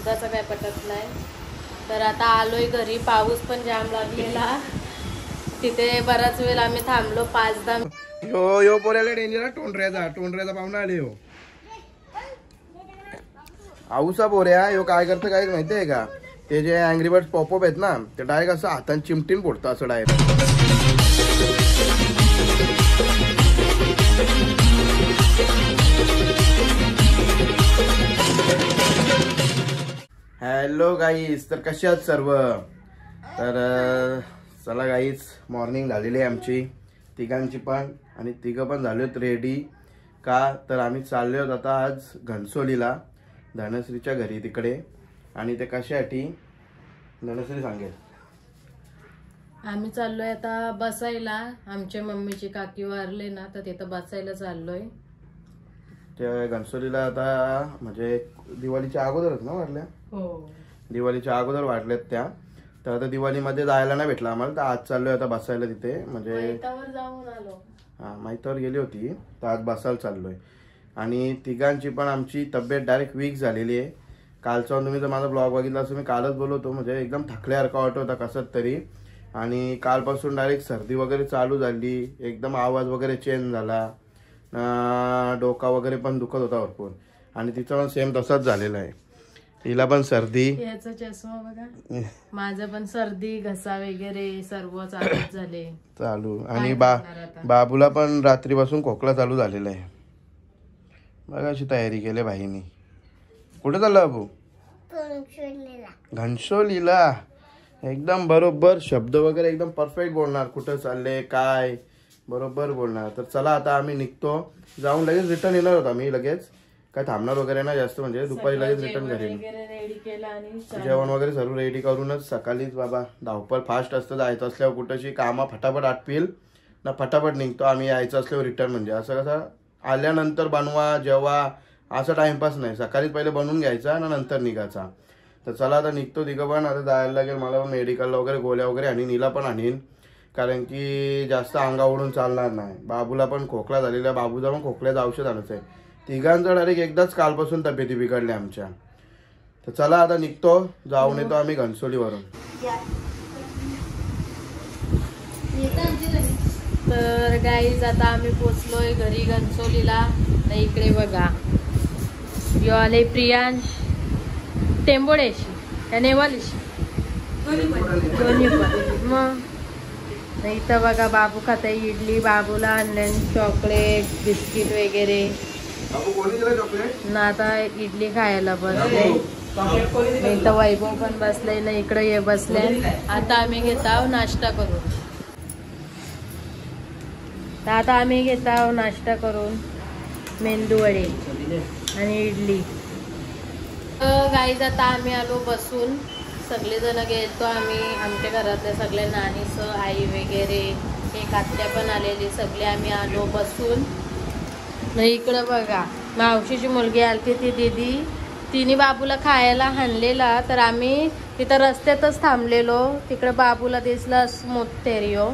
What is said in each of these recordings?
दुधाचं काय पटत नाही. तर आता आलोय घरी. पाऊस पण जाम लागलेला. तिथे बराच वेळ आम्ही थांबलो 5-10. यो पोऱ्याला डेंजर टोंडऱ्याचा पाहुणा आले हो. आऊसा पोऱ्या यो काय करतं काय माहिती आहे का? ते जे अँग्री बर्ड्स पॉपअप आहेत ना ते डायरेक्ट असं हाताने चिमटीन फोडतं असं डायरेक्ट. हॅलो गाईज, तर कशा आहात सर्व? तर चला गाईज, मॉर्निंग झालेली आहे आमची तिघांची पण, आणि तिघं पण झालेत रेडी. का तर आम्ही चाललो आहोत आता आज घनसोलीला, धनश्रीच्या घरी तिकडे. आणि ते कशासाठी धनश्री सांगेल. आम्ही चाललोय आता बसायला. आमच्या मम्मीची काकी वारले ना, तर तिथं बसायला चाललोय. त्या घनसोलीला आता म्हणजे दिवाळीच्या अगोदरच ना वाढल्या. हो, दिवाळीच्या अगोदर वाढल्यात त्या. तर आता दिवाळीमध्ये जायला नाही भेटलं आम्हाला, तर आज चाललोय आता बसायला तिथे. म्हणजे माहितावर जाऊन आलो. हा, माहितावर गेली होती, तर आज बसायला चाललोय. आणि तिघांची पण आमची तब्येत डायरेक्ट वीक झालेली आहे. कालचा तुम्ही जर माझा ब्लॉग बघितला असं मी कालच बोलवतो, म्हणजे एकदम थकल्यासारखा वाटत होता कसं तरी. आणि कालपासून डायरेक्ट सर्दी वगैरे चालू झाली, एकदम आवाज वगैरे चेंज झाला, डोका वगैरे पण दुखत होता भरपूर. आणि तिचं पण सेम तसाच झालेला आहे, तिला पण सर्दी. याचा चष्मा बघा, माझं पण सर्दी घसा वगैरे सर्व चालूच झाले चालू. आणि बाबूला पण रात्रीपासून खोकला चालू झालेला आहे. बघा अशी तयारी केली भाईनी. कुठे चालला बाबू? घनसोलीला. एकदम बरोबर शब्द वगैरे एकदम परफेक्ट बोलणार, कुठं चालले काय बरोबर बोलणार. तर चला आता आम्ही निघतो, जाऊन लगेच रिटर्न येणार होता मी. लगेच काय थांबणार वगैरे नाही जास्त, म्हणजे दुपारी लगेच रिटर्न घरी. जेवण वगैरे सर्व रेडी करूनच सकाळीच. बाबा धावपळ फास्ट असतं, जायचं असल्यावर कुठंशी कामं फटाफट आटपील ना, फटाफट निघतो आम्ही. यायचं असल्यावर रिटर्न, म्हणजे असं कसं आल्यानंतर बनवा जेव्हा असं टाइमपास नाही. सकाळीच पहिले बनवून घ्यायचा ना, नंतर निघायचा. तर चला आता निघतो तिघं पण. आता जायला लागेल मला पण मेडिकलला वगैरे, गोळ्या वगैरे आणि नीला पण आणीन, कारण की जास्त अंगावरून चालणार नाही. बाबूला पण खोकला झालेला, बाबूचा पण खोकल्याचं औषध आणायचं आहे. तिघांचं डायरेक्ट एकदाच कालपासून तब्येती बिघडल्या आमच्या. तर चला आता निघतो, जाऊन येतो आम्ही घनसोलीवरून. तर गाईज आता आम्ही पोचलोय घरी घनसोलीला. तर इकडे बघा, यो आले प्रियांश टेंबोडेशी त्या नेवालीशी दोन्ही पण. मग इथं बघा बाबू खाता इडली, बाबूला आणले चॉकलेट बिस्किट वगैरे ना. आता इडली खायला बसले. इथं वैभव पण बसले ना, इकडे हे बसले. आता आम्ही घेत आहोत नाश्ता करून. तर आता आम्ही घेत आहोत नाश्ता करून मेंदू वडे आणि इडली. गाईज आता आम्ही आलो बसून. सगळेजण गेलतो आम्ही, आमच्या घरातल्या सगळ्या नानीस आई वगैरे, एक आत्या पण आलेली, सगळे आम्ही आलो बसून. नाही इकडं बघा, मावशीची मुलगी आलती ती दीदी, तिने बाबूला खायला आणलेला. तर आम्ही तिथं रस्त्यातच थांबलेलो, तिकडं बाबूला दिसला मोतेरिओ,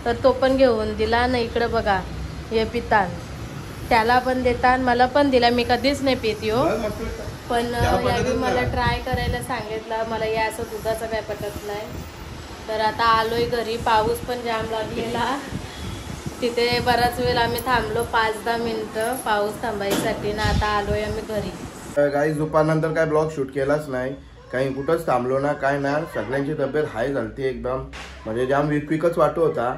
तर तो पण घेऊन दिला. ना इकडं बघा हे पितान, त्याला पण देतान, मला पण दिला. मी कधीच नाही पित हो, पण यावेळी मला ट्राय करायला सांगितलं. मला या असं दुधाचं काय पटत नाही. तर आता आलोय घरी. पाऊस पण जाम लागलेला. तिथे बराच वेळ आम्ही थांबलो 5-10 मिनिटं पाऊस थांबायसाठी ना. आता आलोय आम्ही घरी. गाईज दुपारनंतर काय ब्लॉग शूट केलाच नाही, काही कुठंच थांबलो ना काय ना. सगळ्यांची तब्येत हाय झालती एकदम, म्हणजे जाम वीक वाटत होता.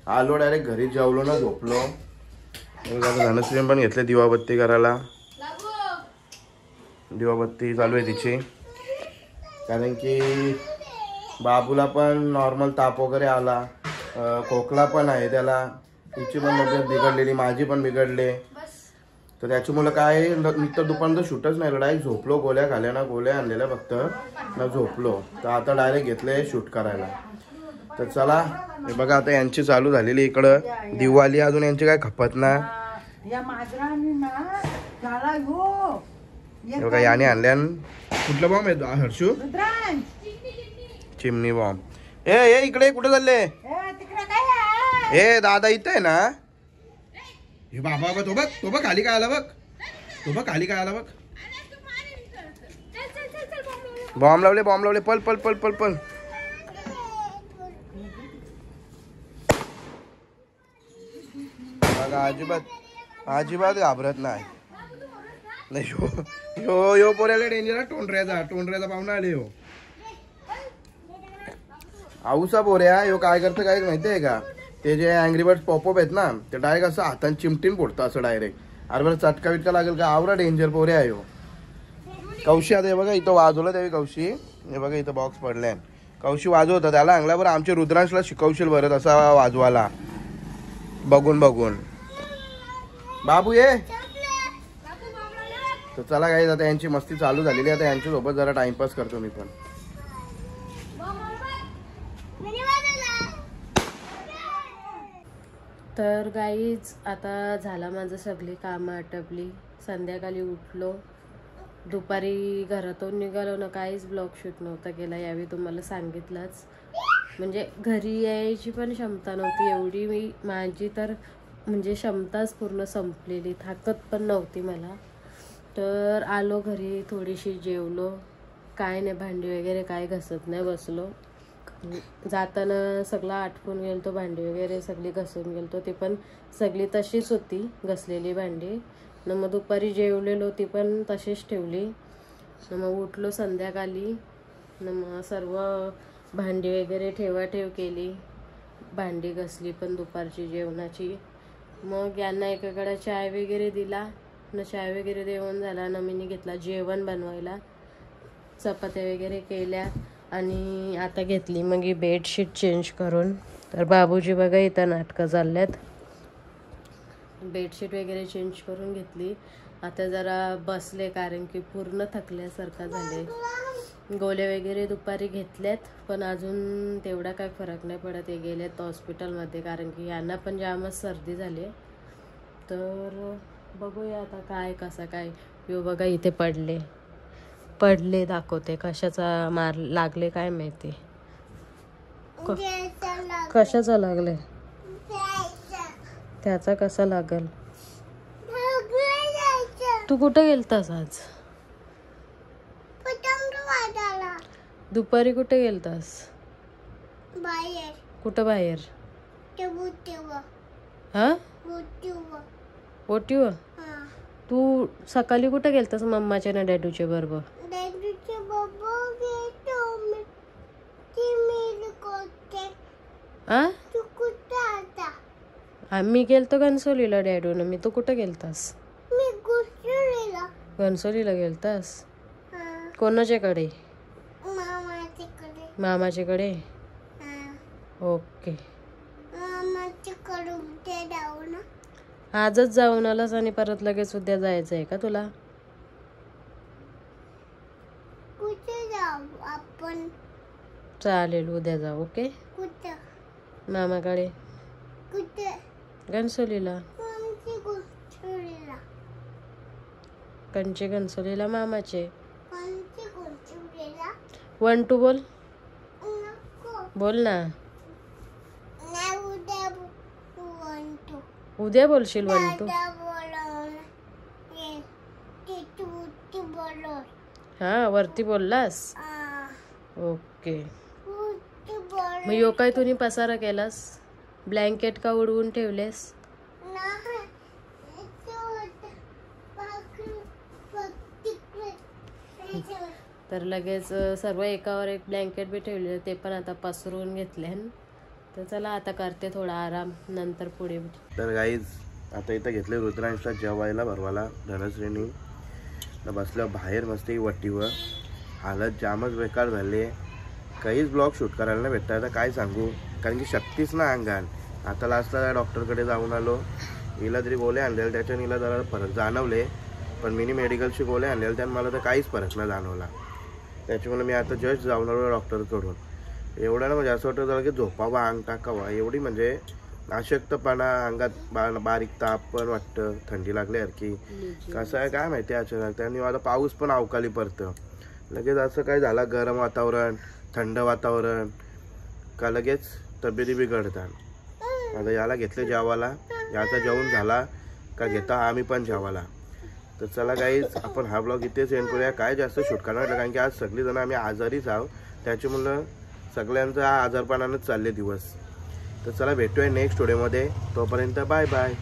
आलो डायरेक्ट घरी, जेवलो ना झोपलो. धनश्री पण घेतले दिवाबत्ती करायला. दिवाबत्ती चालू आहे तिची, कारण की बाबूला पण नॉर्मल ताप वगैरे आला, खोकला पण आहे त्याला. तिची पण तब्येत बिघडलेली, माझी पण बिघडले. तर त्याच्यामुळं काय तर दुपारचं शूटच नाही. डायरेक्ट झोपलो. गोळ्या खाल्या ना, गोळ्या आणलेल्या फक्त ना, झोपलो. तर आता डायरेक्ट घेतले शूट करायला. तर चला हे बघा, आता यांची चालू झालेली इकडं दिवाळी. अजून यांची काय खपत ना. बघा याने आणल्यान कुठलं बॉम्ब आहे हर्षू? चिमणी बॉम्ब. ए इकडे कुठे चालले? ए दादा इथं आहे ना. हे बाबा तो बघ खाली काय आला बघ. तो बघ खाली काय आला बघ. बॉम्ब लावले पल पल पल पल पल. बघा अजिबात घाबरत नाही. यो पोऱ्याला डेंजर. टोंडऱ्याचा पाहुणा आले हो. आऊसा पोऱ्या यो काय करतं काय माहितीये का, ते जे अँग्री बर्ड पॉपअप आहेत ना ते डायरेक्ट असं हाताने चिमटीन फोडतं असं डायरेक्ट. अरे बरं चटका बिटका लागेल का. आवरा डेंजर पोऱ्या आहे हो. कौशी आता हे बघा इथं वाजवलं त्यावेळी कौशी. हे बघा इथं बॉक्स पडलाय. कौशी वाजवतं त्याला अंगला. बरं आमच्या रुद्रांशला शिकवशील बरं तसा वाजवाला बघून बाबू ये. तर चला काही आता यांची मस्ती चालू झालेली. आता यांच्या सोबत जरा टाइमपास करतो मी पण. तर गाईज आता झाला माझं सगळी कामं आटपली. संध्याकाळी उठलो. दुपारी घरातून निघालो ना, काहीच ब्लॉग शूट नव्हता केला यावेळी. तुम्हाला सांगितलंच. म्हणजे घरी यायची पण क्षमता नव्हती एवढी. माझी तर म्हणजे क्षमताच पूर्ण संपलेली. ताकद पण नव्हती मला. तर आलो घरी, थोडीशी जेवलो. काय नाही, भांडी वगैरे काय घसत नाही बसलो. जाताना सगळं आटपून गेलतो. भांडी वगैरे सगळी घसून गेलतो. ती पण सगळी तशीच होती घसलेली भांडी. न मग दुपारी जेवलेलो ती पण तशीच ठेवली. न मग उठलो संध्याकाळी. न मग सर्व भांडी वगैरे ठेवाठेव केली. भांडी घसली पण दुपारची जेवणाची. मग यांना एकाकडे चाय वगैरे दिला. न चाय वगैरे देऊन झाला न मी घेतला जेवण बनवायला. चपात्या वगैरे केल्या आणि आता घेतली मग ही बेडशीट चेंज करून. तर बाबूजी बघा इथं नाटकं चालल्यात. बेडशीट वगैरे चेंज करून घेतली. आता जरा बसले कारण की पूर्ण थकल्यासारखं झाले. गोळे वगैरे दुपारी घेतल्यात पण अजून तेवढा काय फरक नाही पडत. ते गेलेत हॉस्पिटलमध्ये कारण की यांना पण जामच सर्दी झाली. तर बघूया आता काय कसं काय. यो बघा इथे पडले दाखवते. कशाचा मार लागले काय माहिती. कशाचा लागले त्याचा कसा लागल. तू कुठं गेलतास आज. दुपारी कुठे गेलतास. बाहेर. कुठं बाहेर. हा ओटीवर. तू सकाळी कुठे गेलतास मम्माच्या ना डॅडूच्या बरोबर. आम्ही गेलतो घनसोलीला डॅडून. मी तू कुठं गेलतास. घनसोलीला गेलतास. कोणाच्याकडे. मामाच्याकडे. ओके. आजच जाऊन आलास आणि परत लगेच उद्या जायचं आहे का तुला. आपण चालेल उद्या जाऊ. ओके. मामाकडे. घनसोलीला. कंचे घनसोलीला मामाचे. 1 2 बोल. बोल ना. उद्या बोलशील 1 2. हा वरती बोललास. ओके. मग यो काय तुम्ही पसारा केलास. ब्लँकेट का उडवून ठेवलेस. तर लगेच सर्व एकावर एक ब्लँकेट बी ठेवले ते पण आता पसरून घेतले. तर चला आता करते थोडा आराम नंतर पुढे. तर गाईज आता इथं घेतले रुद्रांशला जेवायला भरवाला धनश्रीनी. बसल्यावर बाहेर मस्त वट्टीवर. हालत जामच बेकार झाली. काहीच ब्लॉग शूट करायला नाही भेटतं. आता काय सांगू कारण की शक्तीच ना अंगान. आता लास्टला डॉक्टरकडे जाऊन आलो. हिला तरी गोळे आणलेले त्याच्याने हिला जरा फरक जाणवले. पण मिनी मेडिकलची गोळे आणलेले त्यानं मला तर काहीच फरक नाही जाणवला. त्याच्यामुळे मी आता जस्ट जाऊन आलो डॉक्टरकडून. एवढा ना म्हणजे असं वाटतं झालं की झोपावा अंग टाकावा. एवढी म्हणजे अशक्तपणा अंगात. बारीक ताप पण वाटतं. थंडी लागल्यासारखी. कसं आहे काय माहिती अचानक. त्यांनी माझा पाऊस पण अवकाळी पडतं लगेच. असं काय झालं गरम वातावरण थंड वातावरण का लगेच तब्येती बिघडतात. आता याला घेतले जेवायला. याचा जेवण झाला का घेता आम्ही पण जेवायला. तर चला गाईज आपण हा ब्लॉग इथेच एंड करूया. काय जास्त शूट करणार नाही कारण की आज सगळीजण आम्ही आजारीच आहोत, त्याच्यामुळं सगळ्यांचा आजारपणानंच चालले दिवस. तर चला भेटूया नेक्स्ट व्हिडिओमध्ये. तोपर्यंत बाय बाय.